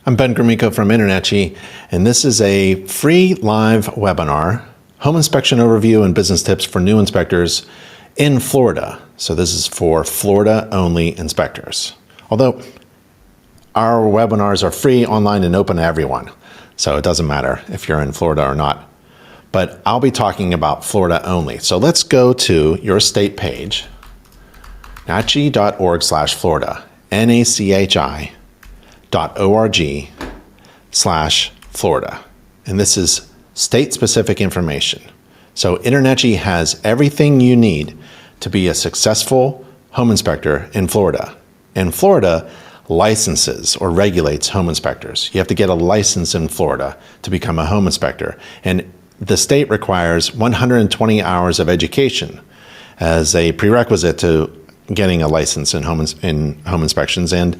I'm Ben Gromicko from InterNACHI, and this is a free live webinar, Home Inspection Overview and Business Tips for New Inspectors in Florida. So this is for Florida-only inspectors. Although our webinars are free, online, and open to everyone, so it doesn't matter if you're in Florida or not. But I'll be talking about Florida only. So let's go to your state page, nachi.org/Florida, nachi.org/Florida. And this is state-specific information. So InterNACHI has everything you need to be a successful home inspector in Florida. And Florida licenses or regulates home inspectors. You have to get a license in Florida to become a home inspector. And the state requires 120 hours of education as a prerequisite to getting a license in home inspections. And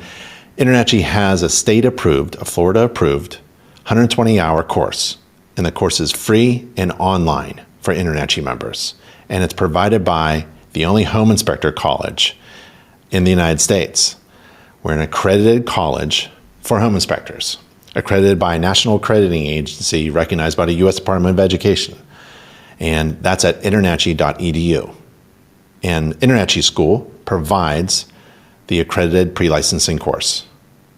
InterNACHI has a state-approved, a Florida-approved 120-hour course. And the course is free and online for InterNACHI members. And it's provided by the only home inspector college in the United States. We're an accredited college for home inspectors, accredited by a national accrediting agency recognized by the U.S. Department of Education. And that's at internachi.edu. And InterNACHI School provides the accredited pre-licensing course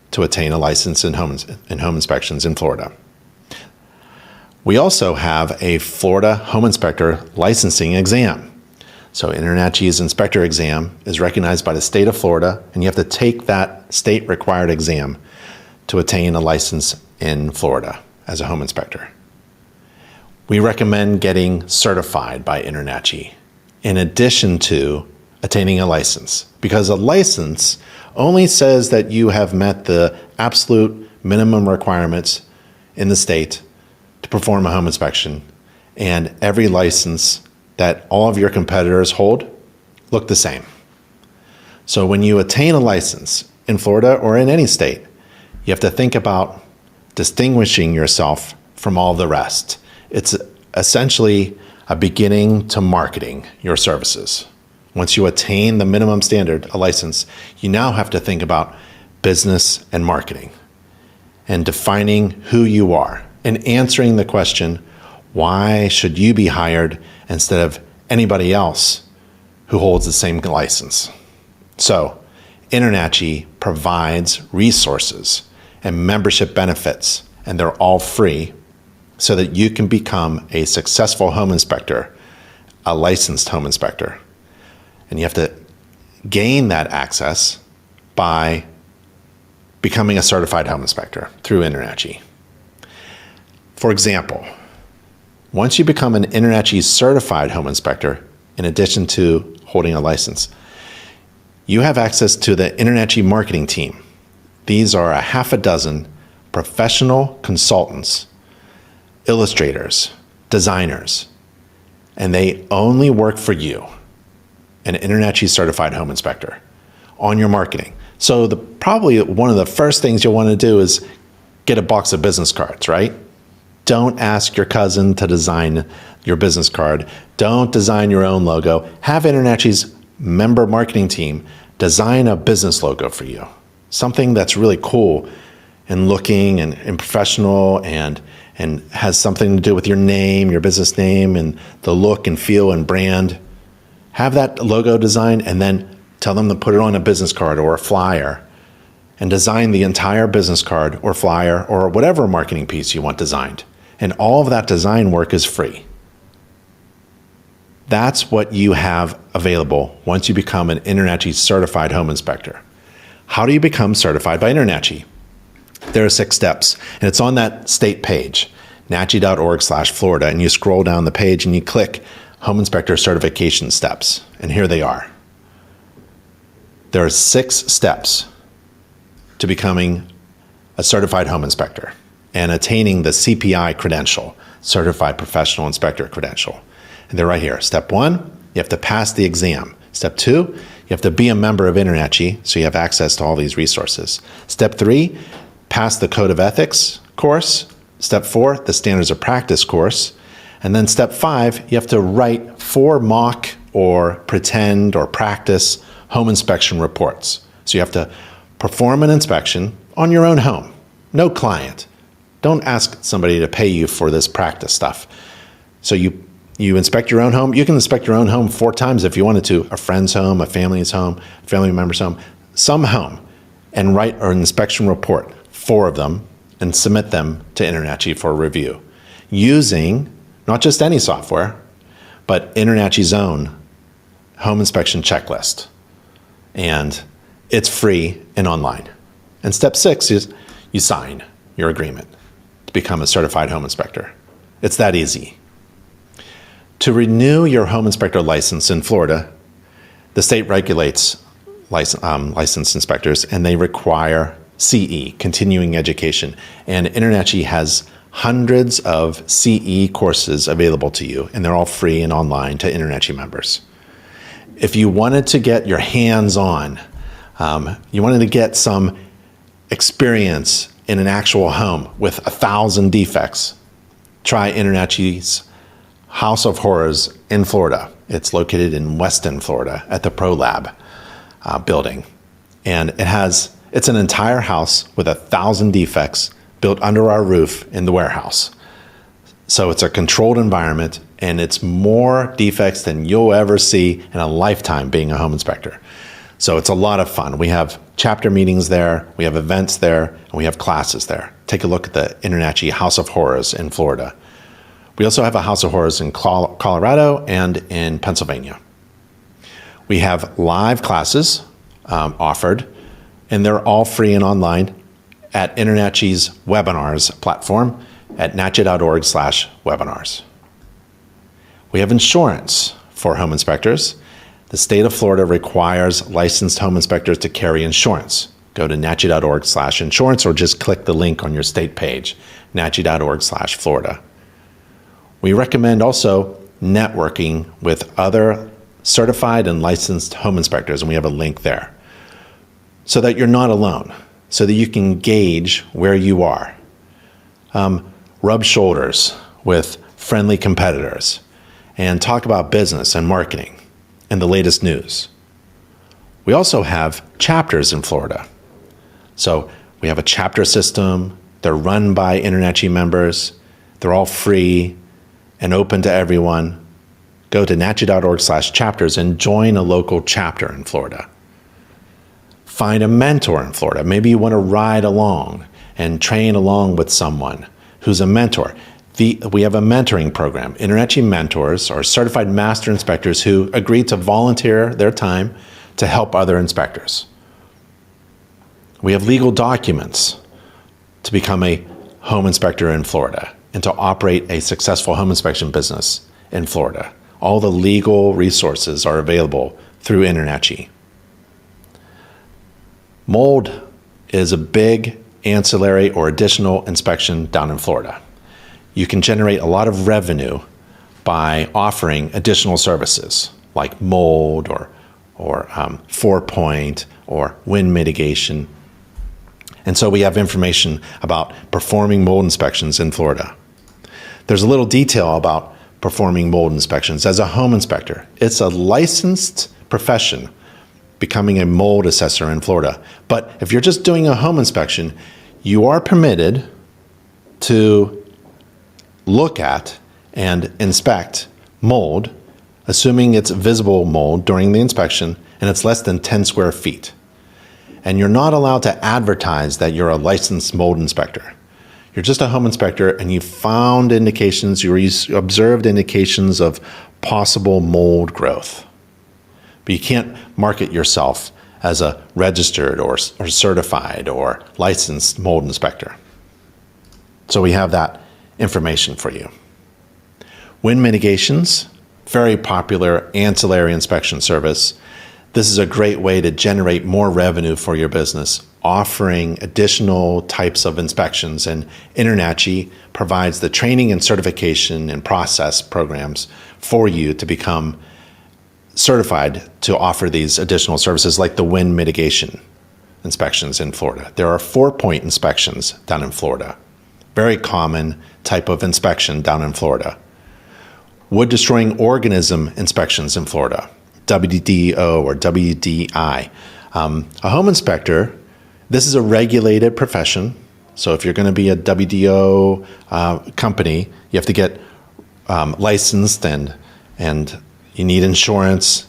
to attain a license in home inspections in Florida. We also have a Florida home inspector licensing exam. So InterNACHI's inspector exam is recognized by the state of Florida, and you have to take that state-required exam to attain a license in Florida as a home inspector. We recommend getting certified by InterNACHI in addition to attaining a license, because a license only says that you have met the absolute minimum requirements in the state to perform a home inspection, and every license that all of your competitors hold look the same. So when you attain a license in Florida or in any state, you have to think about distinguishing yourself from all the rest. It's essentially a beginning to marketing your services. Once you attain the minimum standard, a license, you now have to think about business and marketing and defining who you are and answering the question, why should you be hired instead of anybody else who holds the same license? So InterNACHI provides resources and membership benefits, and they're all free, so that you can become a successful home inspector, a licensed home inspector. And you have to gain that access by becoming a certified home inspector through InterNACHI. For example, once you become an InterNACHI certified home inspector, in addition to holding a license, you have access to the InterNACHI marketing team. These are a half a dozen professional consultants, illustrators, designers, and they only work for you, an InterNACHI certified home inspector, on your marketing. So probably one of the first things you'll want to do is get a box of business cards, right? Don't ask your cousin to design your business card. Don't design your own logo. Have InterNACHI's member marketing team design a business logo for you. Something that's really cool and looking and professional and has something to do with your name, your business name, and the look and feel and brand. Have that logo design and then tell them to put it on a business card or a flyer and design the entire business card or flyer or whatever marketing piece you want designed. And all of that design work is free. That's what you have available once you become an InterNACHI certified home inspector. How do you become certified by InterNACHI? There are 6 steps, and it's on that state page, nachi.org/Florida, and you scroll down the page and you click Home Inspector Certification Steps, and here they are. There are 6 steps to becoming a certified home inspector and attaining the CPI credential, Certified Professional Inspector credential. And they're right here. Step 1, you have to pass the exam. Step 2, you have to be a member of InterNACHI, so you have access to all these resources. Step 3, pass the Code of Ethics course. Step 4, the Standards of Practice course. And then step 5, you have to write 4 mock or pretend or practice home inspection reports. So you have to perform an inspection on your own home. No client. Don't ask somebody to pay you for this practice stuff. So you inspect your own home. You can inspect your own home 4 times if you wanted to. A friend's home, a family's home, a family member's home, some home, and write an inspection report, 4 of them, and submit them to InterNACHI for review using not just any software, but InterNACHI's own home inspection checklist. And it's free and online. And step 6 is you sign your agreement to become a certified home inspector. It's that easy. To renew your home inspector license in Florida, the state regulates licensed inspectors, and they require CE, continuing education. And InterNACHI has hundreds of CE courses available to you, and they're all free and online to InterNACHI members. If you wanted to get your hands on, you wanted to get some experience in an actual home with 1,000 defects, try InterNACHI's House of Horrors in Florida. It's located in Weston, Florida, at the Pro Lab building. And it's an entire house with 1,000 defects built under our roof in the warehouse. So it's a controlled environment, and it's more defects than you'll ever see in a lifetime being a home inspector. So it's a lot of fun. We have chapter meetings there, we have events there, and we have classes there. Take a look at the InterNACHI House of Horrors in Florida. We also have a House of Horrors in Colorado and in Pennsylvania. We have live classes offered, and they're all free and online at InterNACHI's webinars platform at nachi.org/webinars. We have insurance for home inspectors. The state of Florida requires licensed home inspectors to carry insurance. Go to nachi.org/insurance or just click the link on your state page, nachi.org/Florida. We recommend also networking with other certified and licensed home inspectors, and we have a link there, so that you're not alone, so that you can gauge where you are. Rub shoulders with friendly competitors and talk about business and marketing and the latest news. We also have chapters in Florida. So we have a chapter system. They're run by InterNACHI members. They're all free and open to everyone. Go to nachi.org/chapters and join a local chapter in Florida. Find a mentor in Florida. Maybe you want to ride along and train along with someone who's a mentor. We have a mentoring program. InterNACHI mentors are certified master inspectors who agree to volunteer their time to help other inspectors. We have legal documents to become a home inspector in Florida and to operate a successful home inspection business in Florida. All the legal resources are available through InterNACHI. Mold is a big ancillary or additional inspection down in Florida. You can generate a lot of revenue by offering additional services like mold or 4-point or wind mitigation. And so we have information about performing mold inspections in Florida. There's a little detail about performing mold inspections. As a home inspector, it's a licensed profession, becoming a mold assessor in Florida. But if you're just doing a home inspection, you are permitted to look at and inspect mold, assuming it's visible mold during the inspection and it's less than 10 square feet. And you're not allowed to advertise that you're a licensed mold inspector. You're just a home inspector, and you found indications, you observed indications of possible mold growth. But you can't market yourself as a registered or certified or licensed mold inspector. So we have that information for you. Wind mitigations, very popular ancillary inspection service. This is a great way to generate more revenue for your business, offering additional types of inspections, and InterNACHI provides the training and certification and process programs for you to become certified to offer these additional services like the wind mitigation inspections in Florida. There are 4-point inspections down in Florida. Very common type of inspection down in Florida. Wood destroying organism inspections in Florida, WDO or WDI. A home inspector, this is a regulated profession, So if you're going to be a WDO company, you have to get licensed and you need insurance.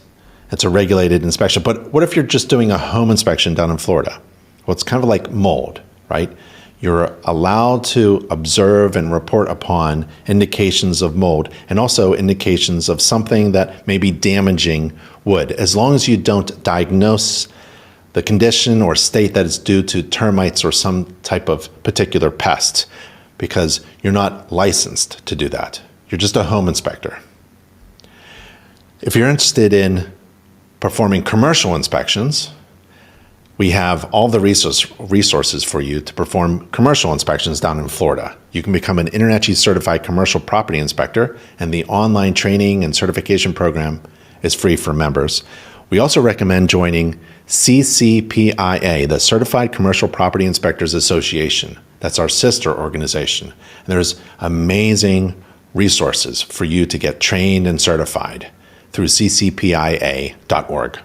It's a regulated inspection. But what if you're just doing a home inspection down in Florida? Well, it's kind of like mold, right? You're allowed to observe and report upon indications of mold and also indications of something that may be damaging wood, as long as you don't diagnose the condition or state that it's due to termites or some type of particular pest, because you're not licensed to do that. You're just a home inspector. If you're interested in performing commercial inspections, we have all the resources for you to perform commercial inspections down in Florida. You can become an InterNACHI certified commercial property inspector, and the online training and certification program is free for members. We also recommend joining CCPIA, the Certified Commercial Property Inspectors Association. That's our sister organization. And there's amazing resources for you to get trained and certified through ccpia.org.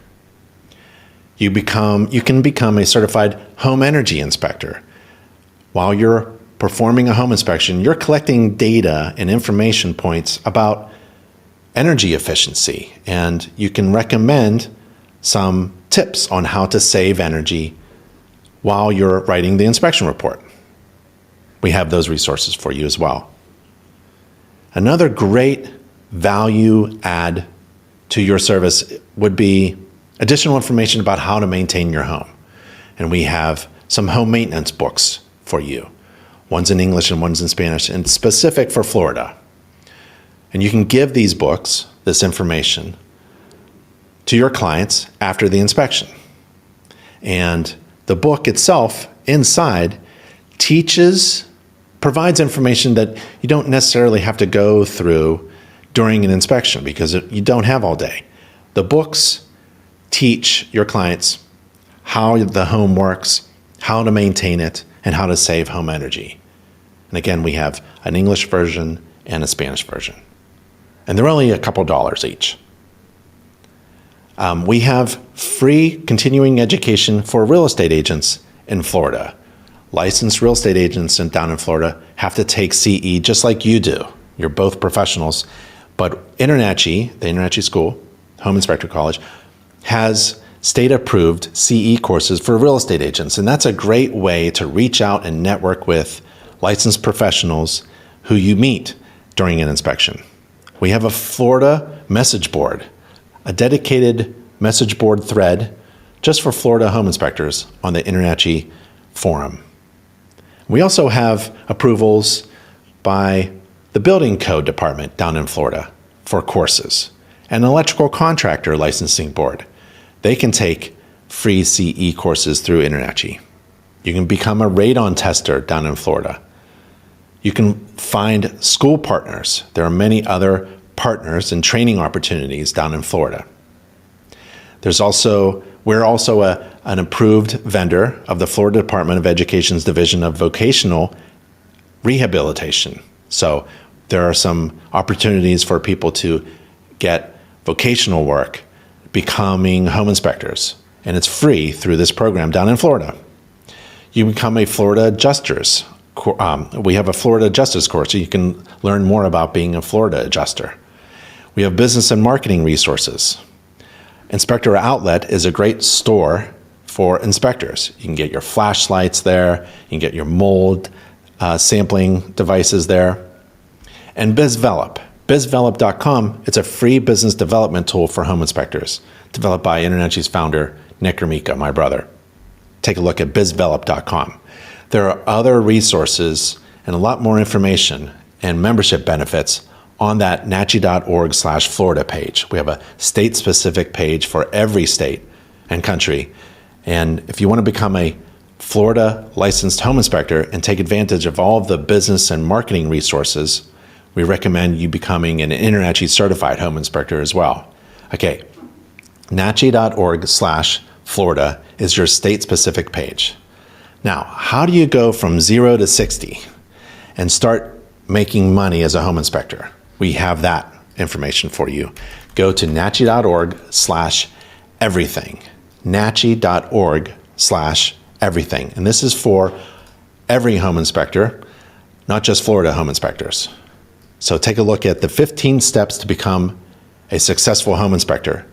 You can become a certified home energy inspector. While you're performing a home inspection, you're collecting data and information points about energy efficiency, and you can recommend some tips on how to save energy while you're writing the inspection report. We have those resources for you as well. Another great value add to your service would be additional information about how to maintain your home. And we have some home maintenance books for you. One's in English and one's in Spanish, and specific for Florida. And you can give these books, this information, to your clients after the inspection. And the book itself, inside, provides information that you don't necessarily have to go through during an inspection because you don't have all day. The books teach your clients how the home works, how to maintain it, and how to save home energy. And again, we have an English version and a Spanish version. And they're only a couple dollars each. We have free continuing education for real estate agents in Florida. Licensed real estate agents down in Florida have to take CE just like you do. You're both professionals. But InterNACHI, the InterNACHI School, Home Inspector College, has state-approved CE courses for real estate agents. And that's a great way to reach out and network with licensed professionals who you meet during an inspection. We have a Florida message board, a dedicated message board thread just for Florida home inspectors on the InterNACHI forum. We also have approvals by the Building Code Department down in Florida for courses, and an electrical contractor licensing board. They can take free CE courses through InterNACHI. You can become a radon tester down in Florida. You can find school partners. There are many other partners and training opportunities down in Florida. We're also an approved vendor of the Florida Department of Education's Division of Vocational Rehabilitation. So there are some opportunities for people to get vocational work, becoming home inspectors, and it's free through this program down in Florida. You become a Florida Adjusters. We have a Florida Justice course, so you can learn more about being a Florida adjuster. We have business and marketing resources. Inspector Outlet is a great store for inspectors. You can get your flashlights there, you can get your mold sampling devices there. And BizVelop.com, it's a free business development tool for home inspectors, developed by InterNACHI's founder, Nick Gromicko, my brother. Take a look at BizVelop.com. There are other resources and a lot more information and membership benefits on that NACHI.org/Florida page. We have a state-specific page for every state and country. And if you want to become a Florida licensed home inspector and take advantage of all of the business and marketing resources, we recommend you becoming an InterNACHI certified home inspector as well. Okay, NACHI.org/Florida is your state-specific page. Now, how do you go from 0 to 60 and start making money as a home inspector? We have that information for you. Go to NACHI.org/everything. NACHI.org/everything. And this is for every home inspector, not just Florida home inspectors. So take a look at the 15 steps to become a successful home inspector.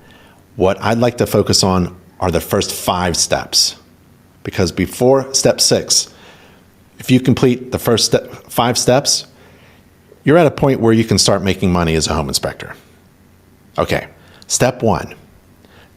What I'd like to focus on are the first 5 steps, because before step 6, if you complete the first 5 steps, you're at a point where you can start making money as a home inspector. Okay, step 1,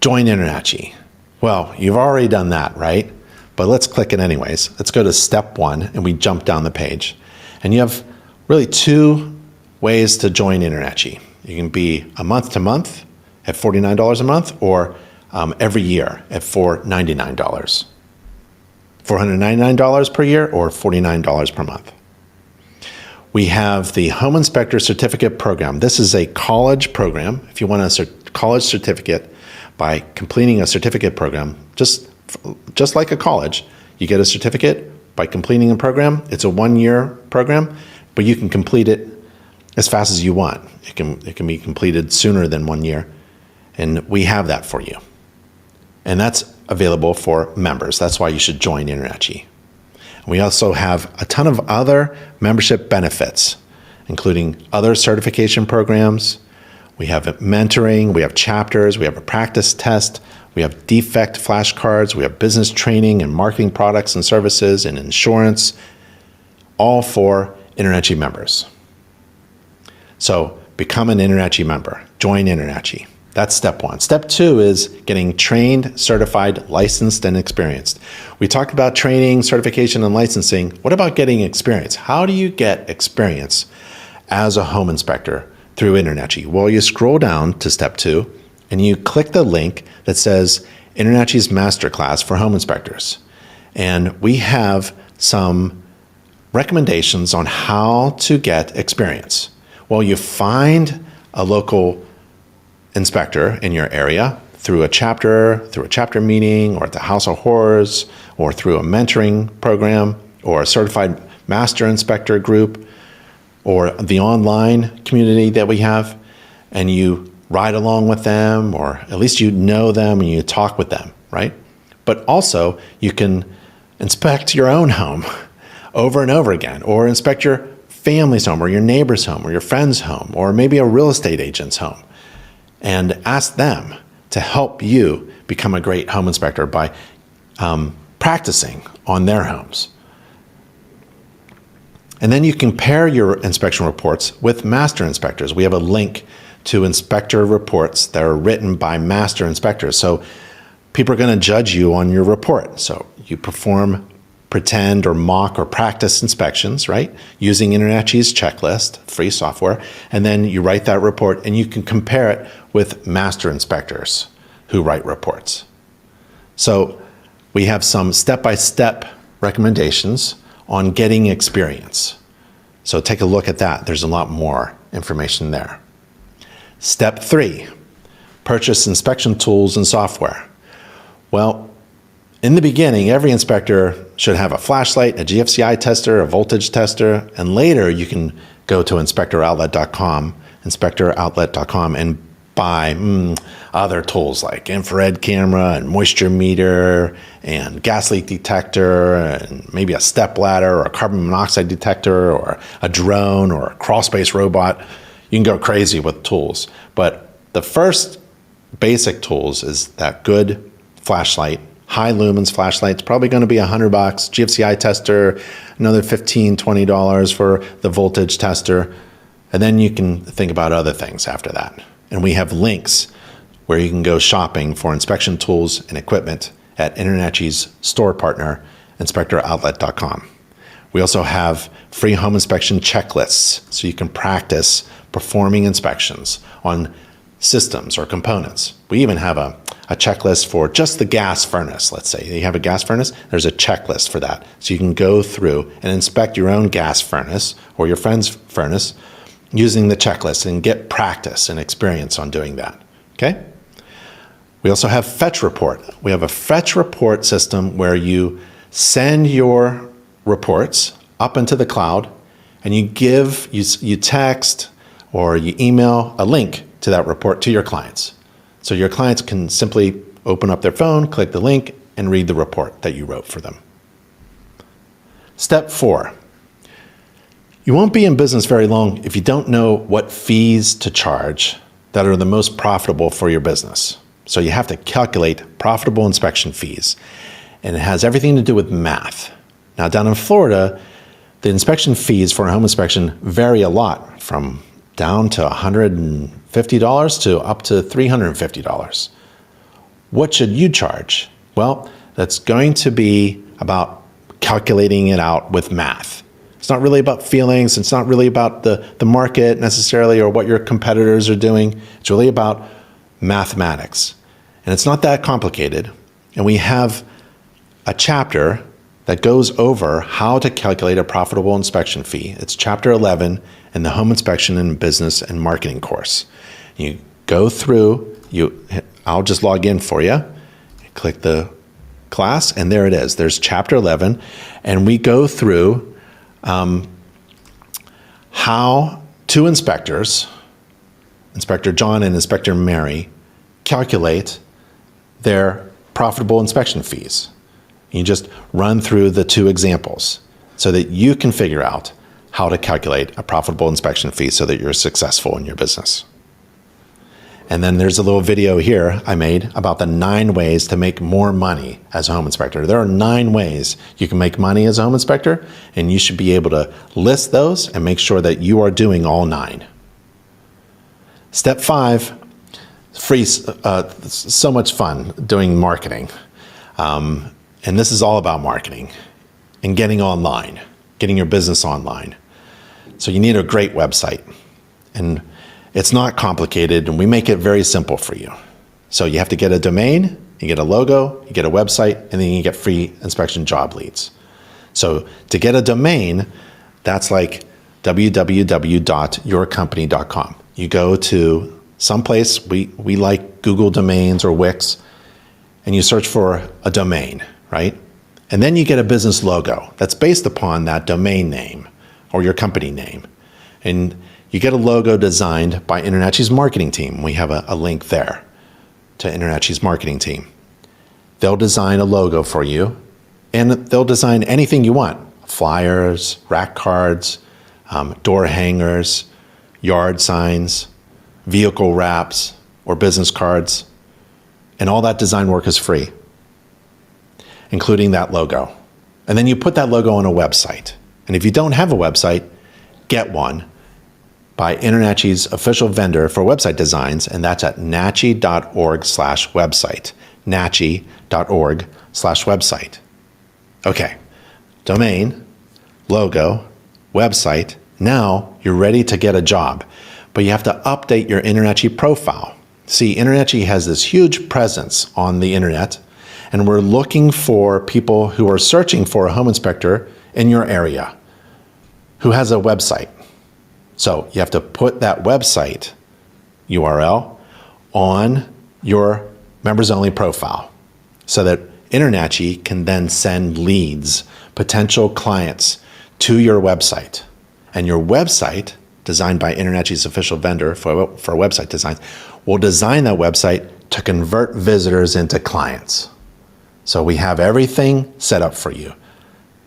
join InterNACHI. Well, you've already done that, right? But let's click it anyways. Let's go to step 1, and we jump down the page. And you have really 2 ways to join InterNACHI. You can be a month-to-month at $49 a month, or every year at $499. $499 per year or $49 per month. We have the Home Inspector Certificate Program. This is a college program. If you want a college certificate, by completing a certificate program, just like a college, you get a certificate by completing a program. It's a 1-year program, but you can complete it as fast as you want. It can be completed sooner than 1 year, and we have that for you. And that's available for members. That's why you should join InterNACHI. We also have a ton of other membership benefits, including other certification programs. We have mentoring, we have chapters, we have a practice test, we have defect flashcards, we have business training and marketing products and services and insurance, all for InterNACHI members. So become an InterNACHI member, join InterNACHI. That's step 1. Step 2 is getting trained, certified, licensed, and experienced. We talked about training, certification, and licensing. What about getting experience? How do you get experience as a home inspector through InterNACHI? Well, you scroll down to step 2, and you click the link that says InterNACHI's Masterclass for Home Inspectors. And we have some recommendations on how to get experience. Well, you find a local inspector in your area through a chapter meeting, or at the House of Horrors, or through a mentoring program, or a certified master inspector group, or the online community that we have, and you ride along with them, or at least you know them and you talk with them, right? But also you can inspect your own home over and over again, or inspect your family's home, or your neighbor's home, or your friend's home, or maybe a real estate agent's home, and ask them to help you become a great home inspector by practicing on their homes. And then you compare your inspection reports with master inspectors. We have a link to inspector reports that are written by master inspectors. So people are going to judge you on your report. So you perform pretend or mock or practice inspections, right? Using InterNACHI's checklist, free software, and then you write that report, and you can compare it with master inspectors who write reports. So we have some step-by-step recommendations on getting experience. So take a look at that. There's a lot more information there. Step 3, purchase inspection tools and software. Well, in the beginning, every inspector should have a flashlight, a GFCI tester, a voltage tester, and later you can go to inspectoroutlet.com, and buy other tools like infrared camera and moisture meter and gas leak detector and maybe a step ladder or a carbon monoxide detector or a drone or a crawl space robot. You can go crazy with tools. But the first basic tools is that good flashlight, high lumens flashlight. It's probably going to be $100. GFCI tester, another $15, $20 for the voltage tester. And then you can think about other things after that. And we have links where you can go shopping for inspection tools and equipment at InterNACHI's store partner, inspectoroutlet.com. We also have free home inspection checklists, so you can practice performing inspections on systems or components. We even have a checklist for just the gas furnace. Let's say you have a gas furnace, there's a checklist for that. So you can go through and inspect your own gas furnace or your friend's furnace using the checklist and get practice and experience on doing that, okay? We also have Fetch Report. We have a Fetch Report system where you send your reports up into the cloud, and you text or you email a link to that report to your clients. So your clients can simply open up their phone, click the link, and read the report that you wrote for them. Step 4. You won't be in business very long if you don't know what fees to charge that are the most profitable for your business. So you have to calculate profitable inspection fees, and it has everything to do with math. Now, down in Florida, the inspection fees for a home inspection vary a lot, from down to $150 to up to $350. What should you charge? Well, that's going to be about calculating it out with math. It's not really about feelings. It's not really about the market necessarily or what your competitors are doing. It's really about mathematics. And it's not that complicated. And we have a chapter that goes over how to calculate a profitable inspection fee. It's chapter 11 in the Home Inspection and Business and Marketing course. You go through, I'll just log in for you. Click the class, and there it is. There's chapter 11, and we go through how two inspectors, Inspector John and Inspector Mary, calculate their profitable inspection fees. You just run through the two examples so that you can figure out how to calculate a profitable inspection fee so that you're successful in your business. And then there's a little video here I made about the 9 ways to make more money as a home inspector. There are 9 ways you can make money as a home inspector, and you should be able to list those and make sure that you are doing all 9. Step 5, free, so much fun doing marketing. And this is all about marketing and getting online, getting your business online. So you need a great website. And it's not complicated, and we make it very simple for you. So you have to get a domain, you get a logo, you get a website, and then you get free inspection job leads. So to get a domain, that's like www.yourcompany.com. You go to someplace, we like Google Domains or Wix, and you search for a domain, right? And then you get a business logo that's based upon that domain name or your company name. And you get a logo designed by InterNACHI's marketing team. We have a link there to InterNACHI's marketing team. They'll design a logo for you, and they'll design anything you want. Flyers, rack cards, door hangers, yard signs, vehicle wraps, or business cards. And all that design work is free, including that logo. And then you put that logo on a website. And if you don't have a website, get one by InterNACHI's official vendor for website designs, and that's at nachi.org/website. nachi.org/website. Okay, domain, logo, website. Now you're ready to get a job, but you have to update your InterNACHI profile. See, InterNACHI has this huge presence on the internet, and we're looking for people who are searching for a home inspector in your area who has a website. So you have to put that website URL on your members-only profile so that InterNACHI can then send leads, potential clients, to your website. And your website, designed by InterNACHI's official vendor for website designs, will design that website to convert visitors into clients. So we have everything set up for you.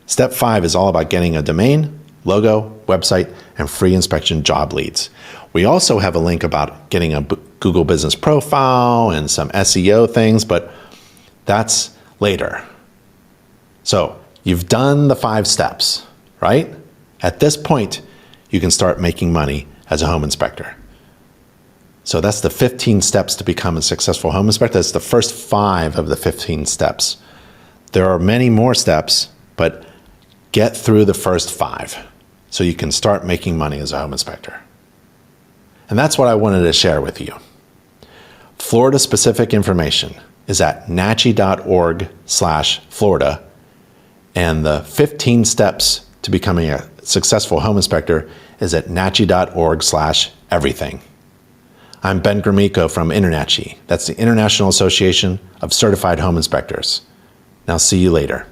Step 5 is all about getting a domain, logo, website, and free inspection job leads. We also have a link about getting a Google business profile and some SEO things, but that's later. So you've done the 5 steps, right? At this point, you can start making money as a home inspector. So that's the 15 steps to become a successful home inspector. That's the first 5 of the 15 steps. There are many more steps, but get through the first 5 so you can start making money as a home inspector. And that's what I wanted to share with you. Florida-specific information is at nachi.org/Florida, and the 15 steps to becoming a successful home inspector is at nachi.org/everything. I'm Ben Gromicko from InterNACHI. That's the International Association of Certified Home Inspectors. Now see you later.